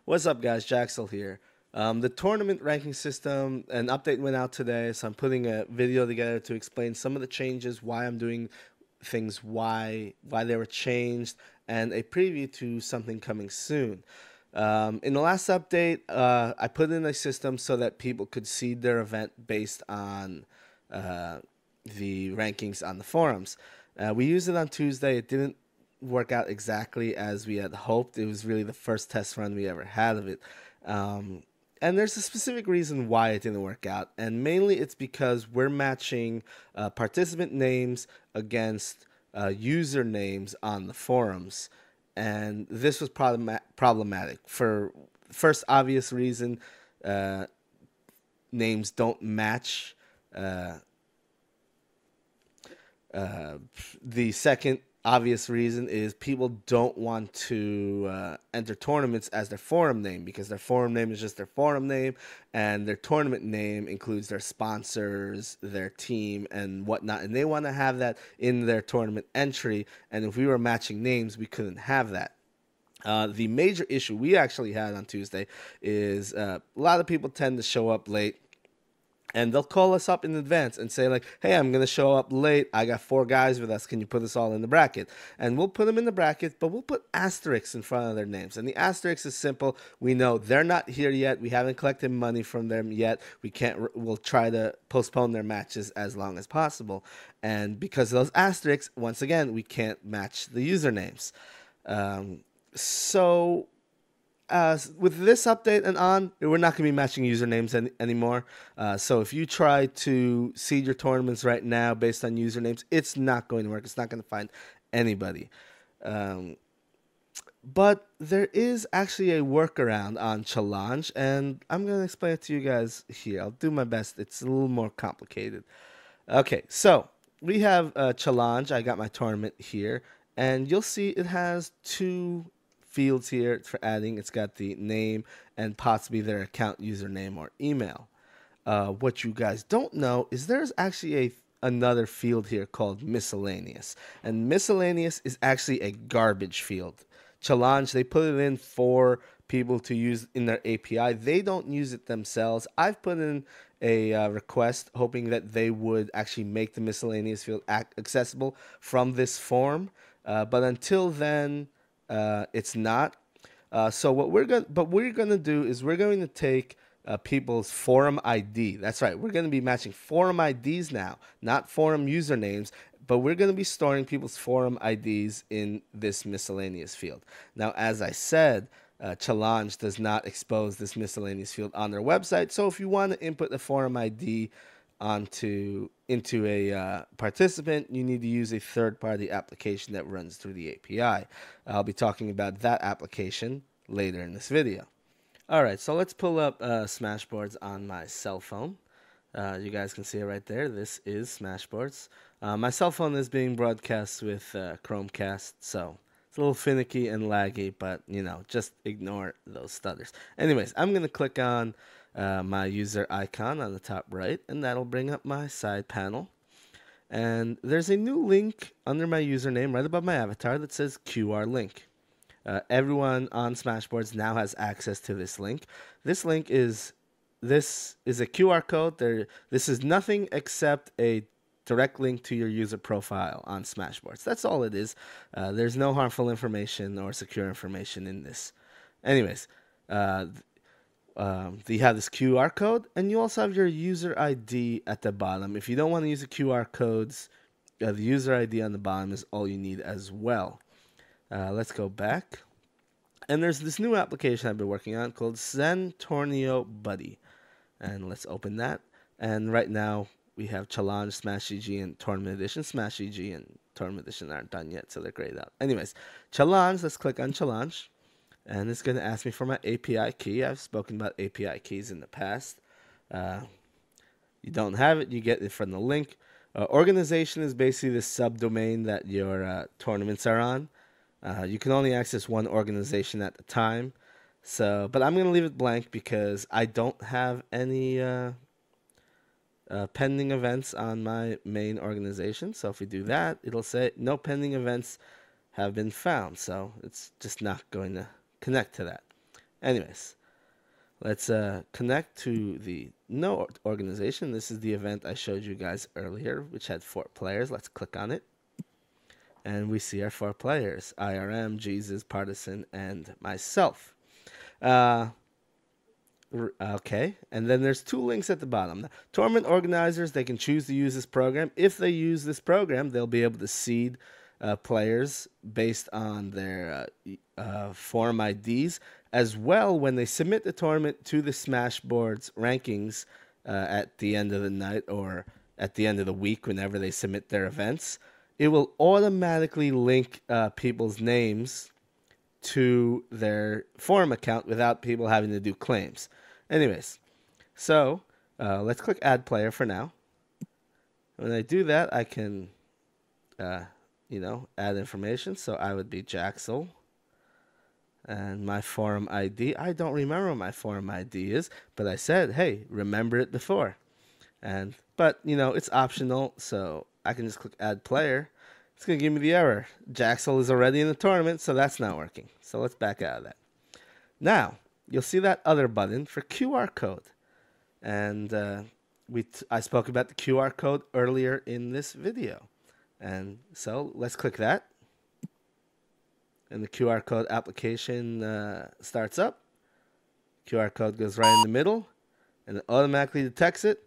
What's up, guys? Jaxel here. The tournament ranking system, an update went out today, so I'm putting a video together to explain some of the changes, why I'm doing things, why they were changed, and a preview to something coming soon. In the last update, I put in a system so that people could seed their event based on uh, the rankings on the forums. We used it on Tuesday. It didn't work out exactly as we had hoped. It was really the first test run we ever had of it. Um, and there's a specific reason why it didn't work out. And mainly it's because we're matching participant names against usernames on the forums. And this was problematic. For first obvious reason, uh, names don't match. Uh, Uh, the second obvious reason is people don't want to enter tournaments as their forum name because their forum name is just their forum name, and their tournament name includes their sponsors, their team, and whatnot. And they want to have that in their tournament entry. And if we were matching names, we couldn't have that. The major issue we actually had on Tuesday is a lot of people tend to show up late, and they'll call us up in advance and say like, hey, I'm going to show up late. I got 4 guys with us. Can you put us all in the bracket? And we'll put them in the bracket, but we'll put asterisks in front of their names. And the asterisk is simple. We know they're not here yet. We haven't collected money from them yet. We'll try to postpone their matches as long as possible. And because of those asterisks, once again, we can't match the usernames. So with this update and on, we're not going to be matching usernames anymore. So if you try to seed your tournaments right now based on usernames, it's not going to work. It's not going to find anybody. But there is actually a workaround on Challenge, and I'm going to explain it to you guys here. I'll do my best. It's a little more complicated. Okay, so we have Challenge. I got my tournament here, and you'll see it has 2 fields here for adding. It's got the name and possibly their account username or email. What you guys don't know is there's actually another field here called miscellaneous, and miscellaneous is actually a garbage field. Challenge, they put it in for people to use in their API. They don't use it themselves. I've put in a request hoping that they would actually make the miscellaneous field accessible from this form, but until then, it's not. So what we're gonna do is we're going to take people's forum ID. That's right. We're going to be matching forum IDs now, not forum usernames. But we're going to be storing people's forum IDs in this miscellaneous field. Now, as I said, Challenge does not expose this miscellaneous field on their website. So if you want to input the forum ID into a participant, you need to use a third-party application that runs through the API. I'll be talking about that application later in this video. All right, so let's pull up Smashboards on my cell phone. You guys can see it right there. This is Smashboards. My cell phone is being broadcast with Chromecast, so it's a little finicky and laggy, but, you know, just ignore those stutters. Anyways, I'm going to click on my user icon on the top right, and that'll bring up my side panel. And there's a new link under my username right above my avatar that says QR link. Everyone on Smashboards now has access to this link. This is a QR code. This is nothing except a direct link to your user profile on Smashboards. That's all it is. There's no harmful information or secure information in this. Anyways, you have this QR code, and you also have your user ID at the bottom. If you don't want to use the QR codes, the user ID on the bottom is all you need as well. Let's go back. And there's this new application I've been working on called XenTorneo Buddy. And let's open that. And right now, we have Challenge, Smash EG, and Tournament Edition. Smash EG and Tournament Edition aren't done yet, so they're grayed out. Anyways, Challenge, let's click on Challenge. And it's going to ask me for my API key. I've spoken about API keys in the past. You don't have it, you get it from the link. Organization is basically the subdomain that your tournaments are on. You can only access one organization at a time. But I'm going to leave it blank because I don't have any pending events on my main organization. So if we do that, it'll say no pending events have been found. So it's just not going to connect to that. Anyways, let's connect to the No organization. This is the event I showed you guys earlier, which had 4 players. Let's click on it. And we see our 4 players, IRM, Jesus, Partisan, and myself. Okay, and then there's 2 links at the bottom. Now, tournament organizers, they can choose to use this program. If they use this program, they'll be able to seed players based on their forum IDs, as well when they submit the tournament to the Smashboards rankings at the end of the night or at the end of the week, whenever they submit their events. It will automatically link people's names to their forum account without people having to do claims. Anyways, so let's click Add Player for now. When I do that, I can, add information. So I would be Jaxel. And my forum ID, I don't remember what my forum ID is, but I said, hey, remember it before. But it's optional, so I can just click Add Player. It's going to give me the error. Jaxel is already in the tournament, so that's not working. So let's back out of that. Now, you'll see that other button for QR code. And I spoke about the QR code earlier in this video. And so let's click that. And the QR code application starts up. QR code goes right in the middle. And it automatically detects it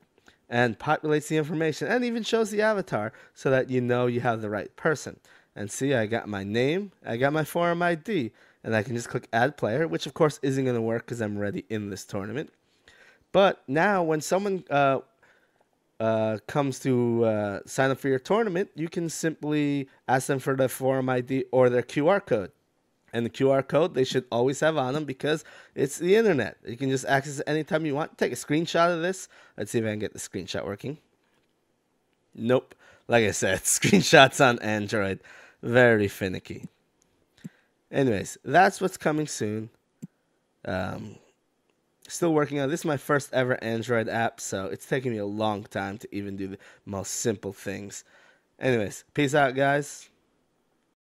and populates the information and even shows the avatar so that you know you have the right person. And see, I got my name, I got my forum ID, and I can just click Add Player, which of course isn't going to work because I'm already in this tournament. But now when someone comes to sign up for your tournament, you can simply ask them for their forum ID or their QR code. And the QR code they should always have on them because it's the internet. You can just access it anytime you want. Take a screenshot of this. Let's see if I can get the screenshot working. Nope. Like I said, screenshots on Android. Very finicky. Anyways, that's what's coming soon. Still working on this. Is my first ever Android app, so it's taking me a long time to even do the most simple things. Anyways, peace out, guys.